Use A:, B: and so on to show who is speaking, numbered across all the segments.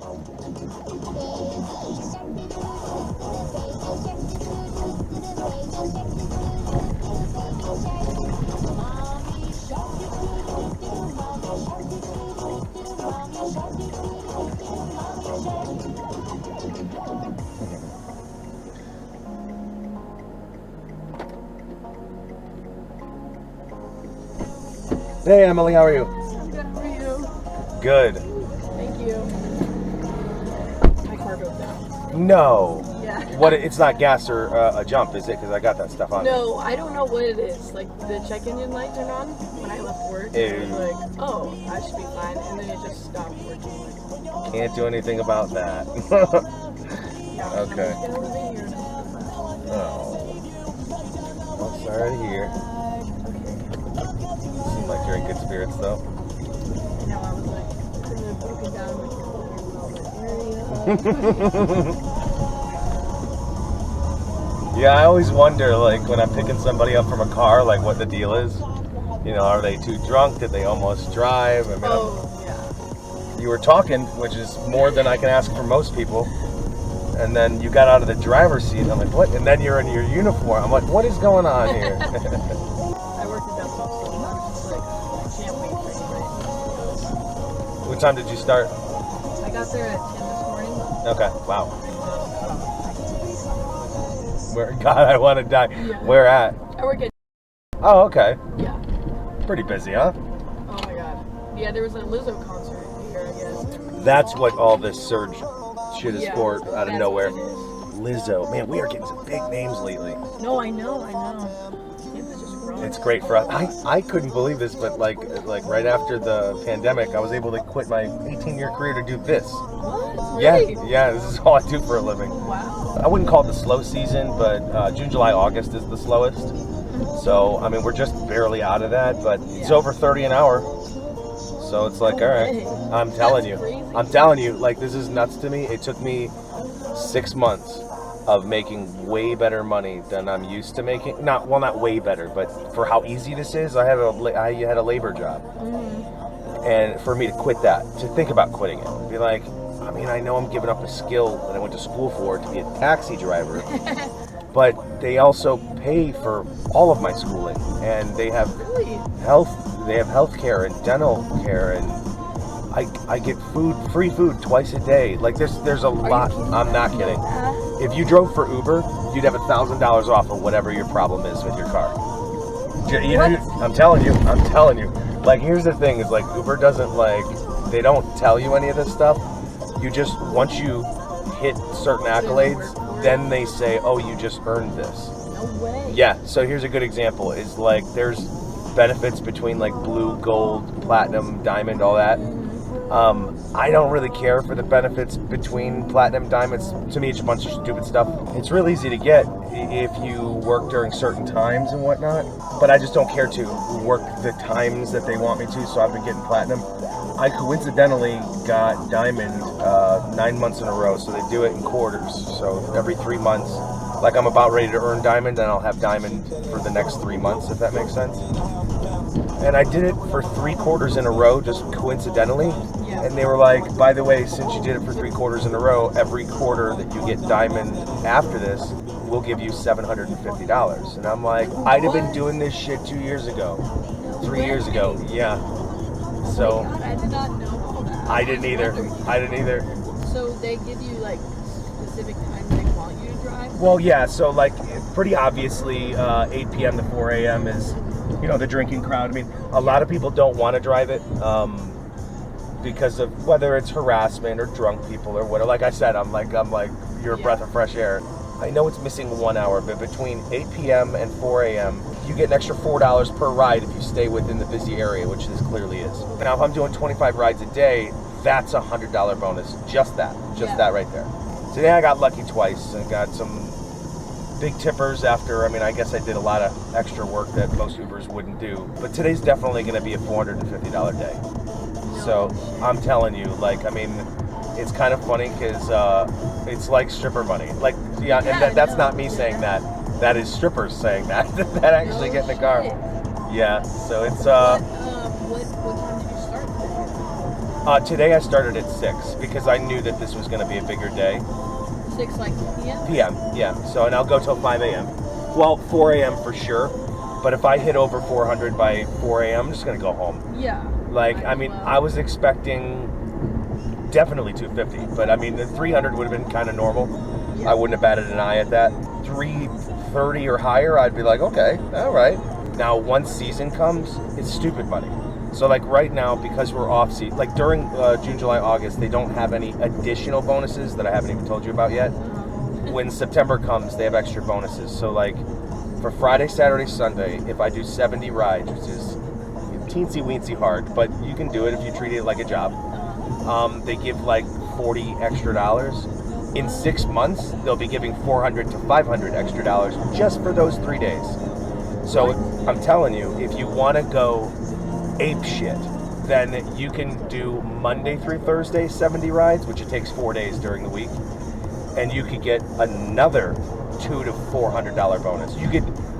A: Hey Emily, how are you?
B: I'm good. How are you?
A: Good.
B: Thank you. My car broke down.
A: No.
B: Yeah.
A: What? It's not gas or a jump, is it? Because I got that stuff on.
B: No, I don't know what it is. Like the check engine light turned on when I left work. And I was like, oh, I should be fine, and then it just stopped working. Like,
A: Can't do anything about that.
B: yeah.
A: Okay.
B: I'm just gonna leave it here.
A: Oh. I'm sorry to hear. Seem like you're in good spirits, though.
B: You know, I was like, kind of broken down with the area.
A: Yeah, I always wonder, like, when I'm picking somebody up from a car, like, what the deal is. You know, are they too drunk? Did they almost drive? I mean,
B: Oh, yeah.
A: you were talking, which is more than I can ask for most people. And then you got out of the driver's seat. I'm like, what? And then you're in your uniform. I'm like, what is going on here?
B: I worked at Double, so I was just like, I can't wait for anybody.
A: What time did you start?
B: I got there at 10 this morning.
A: Okay, wow. Where, God, I want to die.
B: Yeah.
A: Where at?
B: I work at,
A: Oh, okay.
B: yeah.
A: Pretty busy, huh?
B: Oh my god. Yeah, there was a Lizzo concert here, I guess.
A: That's what all this surge shit is
B: Yeah,
A: for, out of
B: that's
A: nowhere.
B: what it is.
A: Lizzo. Man, we are getting some big names lately.
B: No, I know. Kids are just growing.
A: It's great for us. I couldn't believe this, but like right after the pandemic, I was able to quit my 18-year career to do this.
B: What?
A: Yeah,
B: Really?
A: yeah, this is all I do for a living.
B: Wow.
A: I wouldn't call it the slow season, but June, July, August is the slowest. So, I mean, we're just barely out of that, but it's over 30 an hour. So it's like, all right, I'm telling you. I'm telling you, like, this is nuts to me. It took me 6 months of making way better money than I'm used to making. Not way better, but for how easy this is, I had a labor job. And for me to quit that, to think about quitting it, be like, I mean, I know I'm giving up a skill that I went to school for to be a taxi driver, but they also pay for all of my schooling, and they have
B: Really?
A: health care and dental care, and I get free food twice a day. Like there's a lot. I'm not kidding. If you drove for Uber, you'd have $1,000 off of whatever your problem is with your car. I'm telling you. Like, here's the thing: is like Uber doesn't they don't tell you any of this stuff. You just, once you hit certain accolades, then they say, oh, you just earned this.
B: No way.
A: Yeah. So here's a good example: is like there's benefits between like blue, gold, platinum, diamond, all that. I don't really care for the benefits between platinum, diamonds. To me, it's a bunch of stupid stuff. It's real easy to get if you work during certain times and whatnot, but I just don't care to work the times that they want me to, so I've been getting platinum. I coincidentally got diamond 9 months in a row, so they do it in quarters. So every 3 months, like I'm about ready to earn diamond, and I'll have diamond for the next 3 months, if that makes sense. And I did it for 3 quarters in a row, just coincidentally. And they were like, by the way, since you did it for 3 quarters in a row, every quarter that you get diamond after this, we'll give you $750. And I'm like, I'd have been doing this shit 2 years ago, 3 years ago. Yeah. So.
B: God, I did not know all that.
A: I didn't either.
B: So they give you like specific times they want you to drive?
A: Well, yeah. So like, pretty obviously, 8 p.m. to 4 a.m. is, the drinking crowd. I mean, a lot of people don't want to drive it because of whether it's harassment or drunk people or whatever. Like I said, I'm like you're a breath of fresh air. I know it's missing 1 hour, but between 8 p.m. and 4 a.m., you get an extra $4 per ride if you stay within the busy area, which this clearly is. Now, if I'm doing 25 rides a day, that's a $100 bonus. Just that right there. Today I got lucky twice and got some big tippers after, I guess I did a lot of extra work that most Ubers wouldn't do. But today's definitely going to be a $450 day. So I'm telling you, it's kind of funny because it's like stripper money. That's not me saying that. That is strippers saying that. That actually get in the car. Yeah, so it's...
B: What time did you start
A: Today I started at 6 because I knew that this was going to be a bigger day.
B: 6 like p.m.
A: PM, yeah. So, and I'll go till 5 a.m. Well, 4 a.m. for sure. But if I hit over 400 by 4 a.m., I'm just going to go home.
B: Yeah.
A: Like, I mean, I was expecting definitely 250, but I mean, the 300 would have been kind of normal.
B: Yeah.
A: I wouldn't have batted an eye at that. 330 or higher, I'd be like, okay, all right. Now, once season comes, it's stupid money. So, like, right now, because we're off season, like during June, July, August, they don't have any additional bonuses that I haven't even told you about yet. When September comes, they have extra bonuses. So, like, for Friday, Saturday, Sunday, if I do 70 rides, which is teensy weensy hard, but you can do it if you treat it like a job. They give like $40 extra. In 6 months, they'll be giving $400 to $500 extra just for those 3 days. So I'm telling you, if you want to go ape shit, then you can do Monday through Thursday 70 rides, which it takes 4 days during the week, and you could get another $200 to $400 bonus.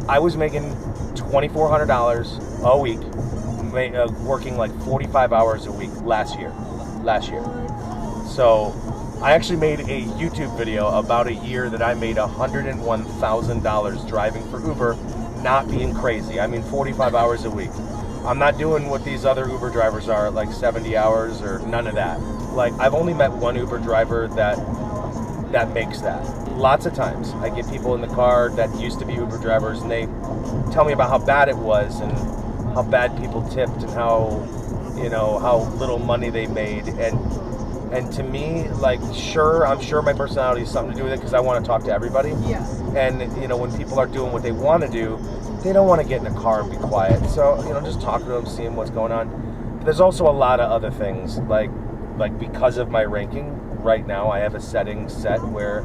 A: I was making $2,400 a week, working like 45 hours a week last year. So I actually made a YouTube video about a year that I made $101,000 driving for Uber, not being crazy. I mean 45 hours a week. I'm not doing what these other Uber drivers are, like 70 hours or none of that. Like, I've only met one Uber driver that makes that. Lots of times I get people in the car that used to be Uber drivers, and they tell me about how bad it was and how bad people tipped and how little money they made. And to me, like, sure, I'm sure my personality has something to do with it because I want to talk to everybody.
B: Yeah.
A: And, when people are doing what they want to do, they don't want to get in a car and be quiet. So, just talk to them, seeing what's going on. But there's also a lot of other things, like because of my ranking, right now I have a setting set where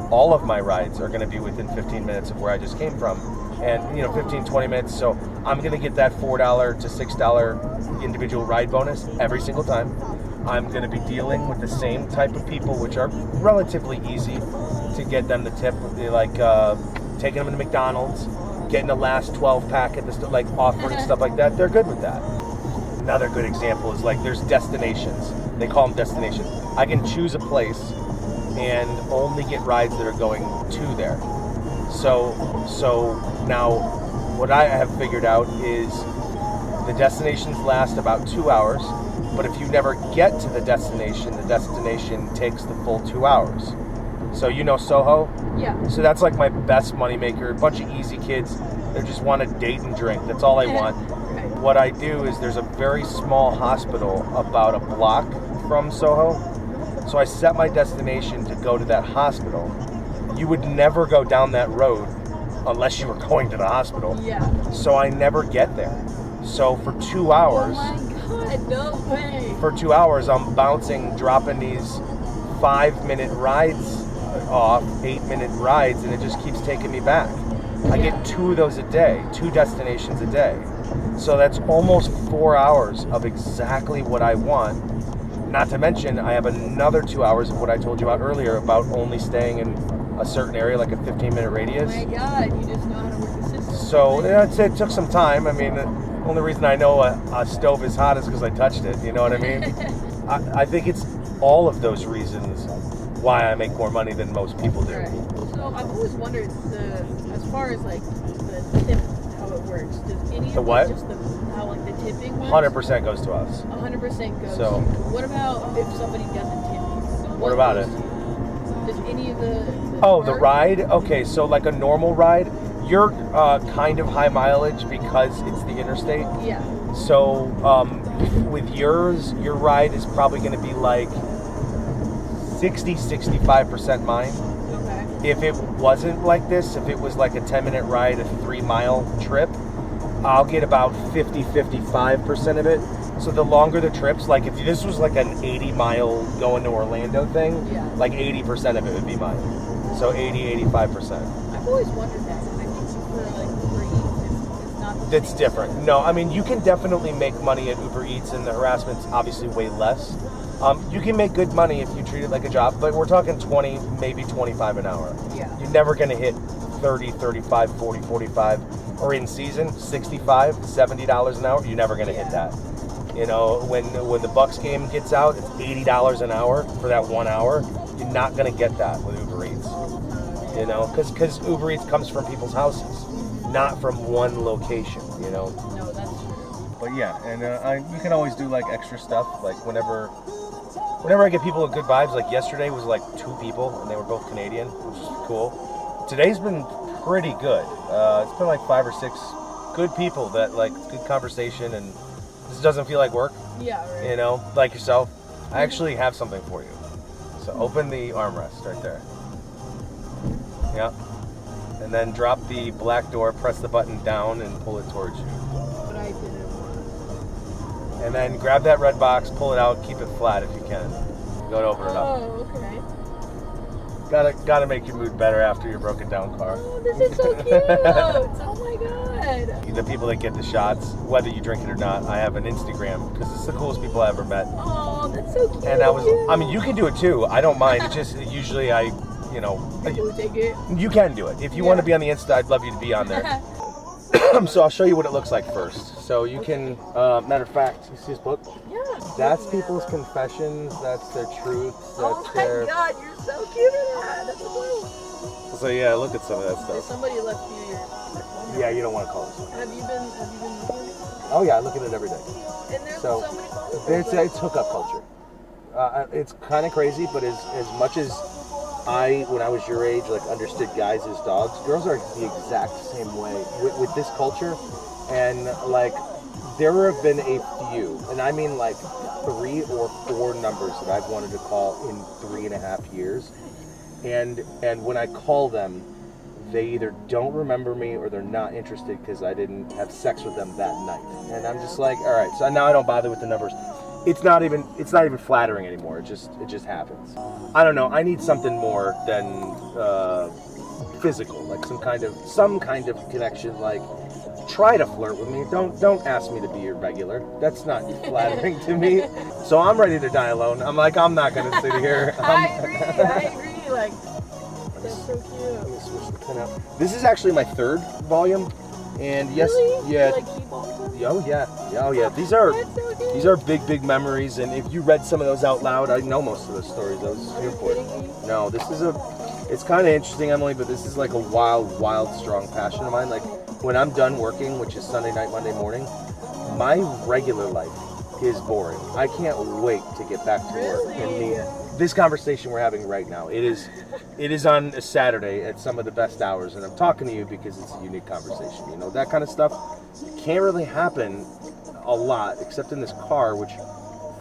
A: all of my rides are going to be within 15 minutes of where I just came from. And, 15, 20 minutes. So I'm going to get that $4 to $6 individual ride bonus every single time. I'm going to be dealing with the same type of people, which are relatively easy to get them to tip. Like taking them to McDonald's, getting the last 12 pack at the like offering stuff like that. They're good with that. Another good example is like there's destinations. They call them destinations. I can choose a place and only get rides that are going to there. So now what I have figured out is the destinations last about 2 hours, but if you never get to the destination takes the full 2 hours. So Soho?
B: Yeah.
A: So that's like my best moneymaker. A bunch of easy kids. They just want to date and drink. That's all I want.
B: Right.
A: What I do is there's a very small hospital about a block from Soho. So I set my destination to go to that hospital. You would never go down that road unless you were going to the hospital.
B: Yeah.
A: So I never get there. So for 2 hours...
B: Oh my God, no way.
A: For 2 hours, I'm dropping these 5-minute rides off, 8-minute rides, and it just keeps taking me back. I get 2 of those a day, 2 destinations a day. So that's almost 4 hours of exactly what I want. Not to mention, I have another 2 hours of what I told you about earlier about only staying in a certain area, like a 15-minute radius.
B: Oh my God, you just know how to work the system.
A: So it took some time. I mean, the only reason I know a stove is hot is because I touched it. You know what I mean? I think it's all of those reasons why I make more money than most people do.
B: Right. So I've always wondered, as far as like the tip, how it works. Does any
A: The
B: of
A: what?
B: it just how like the tipping works?
A: 100% goes to us.
B: 100% goes.
A: So-
B: What about if somebody doesn't tip you?
A: What about it?
B: Does any of the
A: The ride? Okay, so like a normal ride, you're kind of high mileage because it's the interstate.
B: Yeah.
A: So with your ride is probably going to be like 60-65% mine.
B: Okay.
A: If it wasn't like this, if it was like a 10-minute ride, a 3-mile trip, I'll get about 50-55% of it. So the longer the trips, like if this was like an 80-mile going to Orlando thing,
B: Yeah.
A: like 80% of it would be mine. So 80-85%.
B: I've always wondered that. I think for like Uber Eats, it's not the
A: That's
B: same.
A: different. No, I mean, you can definitely make money at Uber Eats, and the harassment's obviously way less. You can make good money if you treat it like a job, but we're talking 20, maybe 25 an hour.
B: Yeah.
A: You're never going to hit 30, 35, 40, 45, or in season, $65, $70 an hour. You're never going to hit that. You know, when the Bucks game gets out, it's $80 an hour for that 1 hour. You're not gonna get that with Uber Eats. You know, because Uber Eats comes from people's houses, not from one location. You know.
B: No, that's true.
A: But yeah, and you can always do like extra stuff. Like whenever I get people with good vibes, like yesterday was like 2 people and they were both Canadian, which is cool. Today's been pretty good. It's been like 5 or 6 good people that like good conversation, and this doesn't feel like work.
B: Yeah, right.
A: You know, like yourself. I actually have something for you. So open the armrest right there. Yeah. And then drop the black door, press the button down, and pull it towards you.
B: But I didn't want
A: And then grab that red box, pull it out, keep it flat if you can. Go to open it up.
B: Oh, okay.
A: Gotta make your mood better after your broken down car.
B: Oh, this is so cute. Oh my god.
A: The people that get the shots, whether you drink it or not, I have an Instagram because it's the coolest people I ever met.
B: Oh, that's so cute.
A: And I mean, you can do it too. I don't mind. It's just usually
B: People take it.
A: you can do it. If you want to be on the Insta, I'd love you to be on there. So I'll show you what it looks like first. So you can, matter of fact, you see this book?
B: Yeah.
A: That's people's confessions. That's their truths.
B: Oh
A: That's
B: my
A: their.
B: god, you're so cute in that. That's adorable.
A: So yeah, look at some of that
B: If
A: stuff.
B: somebody left you your
A: Yeah, you don't want to call this one.
B: Have you been looking?
A: Oh yeah, I look at it every day.
B: And there's
A: So,
B: so many photos.
A: It's hookup culture. It's kind of crazy, but as much as when I was your age, like understood guys as dogs, girls are the exact same way with this culture. And like, there have been a few, and I mean like 3 or 4 numbers that I've wanted to call in 3.5 years. And when I call them, they either don't remember me or they're not interested because I didn't have sex with them that night. And I'm just like, all right, so now I don't bother with the numbers. It's not even flattering anymore. It just happens. I don't know. I need something more than physical, like some kind of connection. Like, try to flirt with me. Don't ask me to be your regular. That's not flattering to me. So I'm ready to die alone. I'm like, I'm not gonna sit here.
B: I agree. Like, that's so cute.
A: Switch the pin out. This is actually my 3rd volume, and yes,
B: Really?
A: yeah.
B: You, like, keep all of them?
A: Oh yeah, oh yeah. These are
B: That's so cute.
A: these are big memories, and if you read some of those out loud, I know most of those stories. I was
B: Are
A: here
B: you
A: for it.
B: kidding me?
A: No, this is it's kind of interesting, Emily, but this is like a wild, strong passion of mine. Like when I'm done working, which is Sunday night, Monday morning, my regular life is boring. I can't wait to get back to work and
B: Really?
A: meet this conversation we're having right now. It is on a Saturday at some of the best hours, and I'm talking to you because it's a unique conversation. You know, that kind of stuff can't really happen a lot, except in this car, which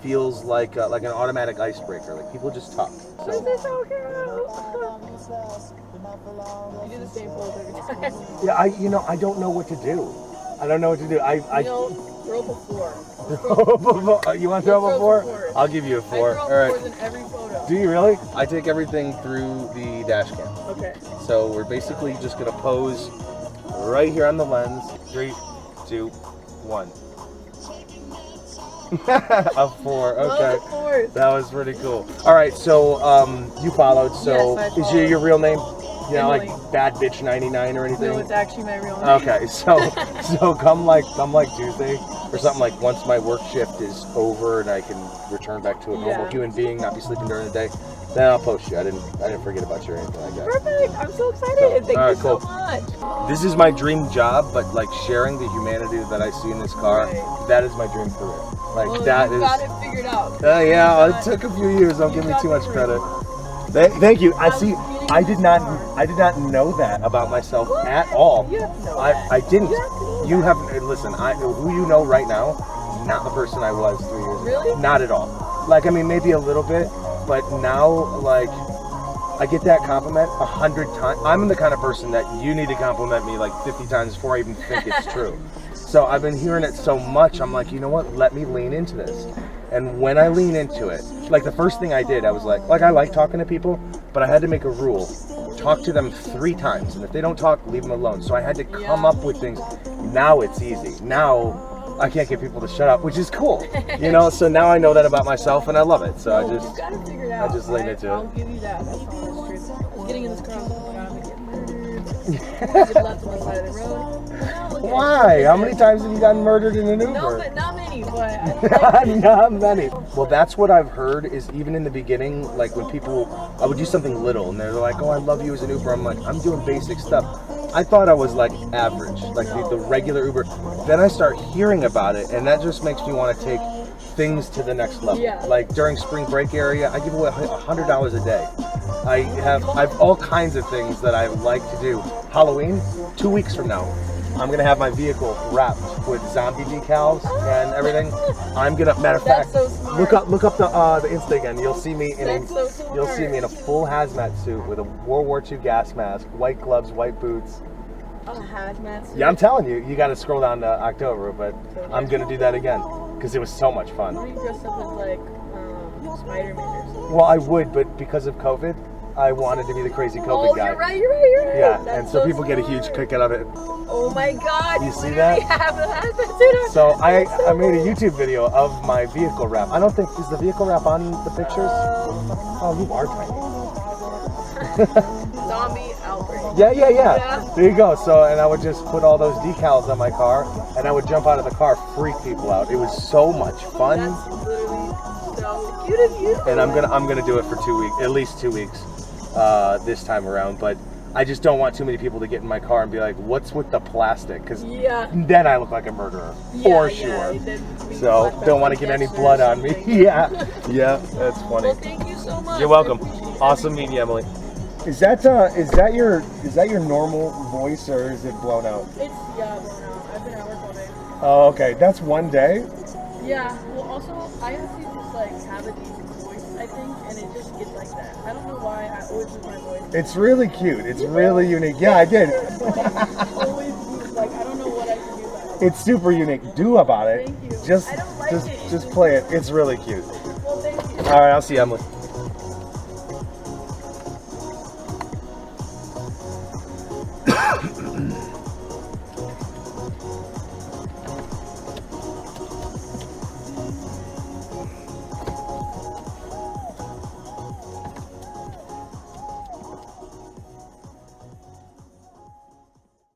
A: feels like an automatic icebreaker. Like people just talk.
B: This
A: So
B: is so cute. You do the same pose every time.
A: yeah, I don't know what to do. I don't know what to do.
B: You know, throw up a 4.
A: You want to throw up a 4?
B: fours.
A: I'll give you a 4.
B: I throw
A: All
B: up
A: right.
B: 4s in every photo.
A: Do you really? I take everything through the dash cam.
B: Okay.
A: So we're basically just gonna pose right here on the lens. 3, 2, 1. A 4. Okay.
B: Love the 4s.
A: That was pretty cool. All right, so you followed. So
B: Yes, I
A: is
B: followed.
A: your real name? You know, like
B: Emily.
A: Bad Bitch 99 or anything?
B: No, it's actually my real name.
A: Okay, so come like Tuesday or something, like once my work shift is over and I can return back to a normal
B: Yeah.
A: human being, not be sleeping during the day, then I'll post you. I didn't forget about you or anything like that.
B: Perfect. I'm so excited.
A: So,
B: Thank
A: alright,
B: you
A: cool.
B: so much.
A: This is my dream job, but like sharing the humanity that I see in this car,
B: Right.
A: that is my dream career. Like
B: Well,
A: that
B: you
A: is.
B: got it figured out.
A: Yeah,
B: You
A: it
B: got-
A: took a few years. Don't
B: you
A: give me
B: got
A: too
B: the
A: much credit.
B: ring.
A: Thank you. I
B: I was
A: see.
B: feeling
A: I
B: the
A: did not
B: car.
A: know that about myself
B: What?
A: at all.
B: You have to know
A: I
B: that.
A: didn't.
B: You have to know
A: You
B: that.
A: have listen. Who you know right now, not the person I was 3 years ago.
B: Really?
A: Not at all. Like I mean, maybe a little bit, but now like I get that compliment 100 times. I'm the kind of person that you need to compliment me like 50 times before I even think it's true. So I've been hearing it so much. I'm like, you know what? Let me lean into this. And when I lean into it, like the first thing I did, I was like I like talking to people, but I had to make a rule. Talk to them 3 times, and if they don't talk, leave them alone. So I had to come up with things. Now it's easy. Now I can't get people to shut up, which is cool. You know, so now I know that about myself, and I love it. So
B: No,
A: I
B: you
A: just,
B: got it figured out.
A: just lean
B: right?
A: into it.
B: I'll give you that. That's all that's true. I was getting in this car, I was like, oh my god, I'm gonna get murdered. I get left on the side of the road. But now look at it.
A: why? How many times have you gotten murdered in an Uber?
B: No, but not many many, but I like
A: Not many. Well, that's what I've heard is even in the beginning, like when people, I would do something little and they're like, oh, I love you as an Uber. I'm like, I'm doing basic stuff. I thought I was like average, like the regular Uber. Then I start hearing about it and that just makes me want to take things to the next level.
B: Yeah.
A: Like during spring break area, I give away $100 a day. I've all kinds of things that I like to do. Halloween, 2 weeks from now, I'm gonna have my vehicle wrapped with zombie decals and everything. I'm gonna, matter of fact,
B: That's so smart.
A: look up the Insta again. You'll see me in
B: That's so smart.
A: you'll see me in a full hazmat suit with a World War II gas mask, white gloves, white boots.
B: a hazmat suit.
A: Yeah, I'm telling you, you got to scroll down to October, but I'm gonna do that again because it was so much fun.
B: What if you dressed up as like Spider-Man or something?
A: Well, I would, but because of COVID, I wanted to be the crazy COVID
B: Oh,
A: guy.
B: you're right.
A: Yeah,
B: That's
A: and so people get a huge
B: smart.
A: kick out of it.
B: Oh my God!
A: You see
B: literally
A: that?
B: Have a hazmat suit on.
A: So I
B: That's so
A: made a
B: cool.
A: YouTube video of my vehicle wrap. I don't think, is the vehicle wrap on the pictures? Oh, you are tiny.
B: Zombie outbreak.
A: Yeah. There you go. So, and I would just put all those decals on my car, and I would jump out of the car, freak people out. It was so much fun,
B: That's literally so cute of you.
A: and I'm gonna do it for 2 weeks, at least 2 weeks, this time around. But I just don't want too many people to get in my car and be like, "What's with the plastic?" Because
B: Yeah.
A: then I look like a murderer for sure.
B: then we
A: So
B: flashback
A: don't want to
B: like
A: get any
B: Dexter or
A: blood on me.
B: something.
A: Yeah, that's funny.
B: Well, thank you so much.
A: You're welcome.
B: I appreciate
A: Awesome meeting you, Emily. Is that your normal voice or is it blown out?
B: It's blown out. I've been at work all day.
A: Oh, okay. That's one day.
B: Yeah. Well, also I actually just like have a deep voice, I think, and it just gets like that. I don't know why I always lose my voice.
A: It's really cute. It's really unique. Yeah, I did.
B: Always lose. Like I don't know what I can do about it.
A: It's super unique. Do about it.
B: Thank you.
A: Just
B: I don't like
A: just
B: it.
A: just play it. It's really cute.
B: Well, thank you.
A: All right, I'll see you, Emily.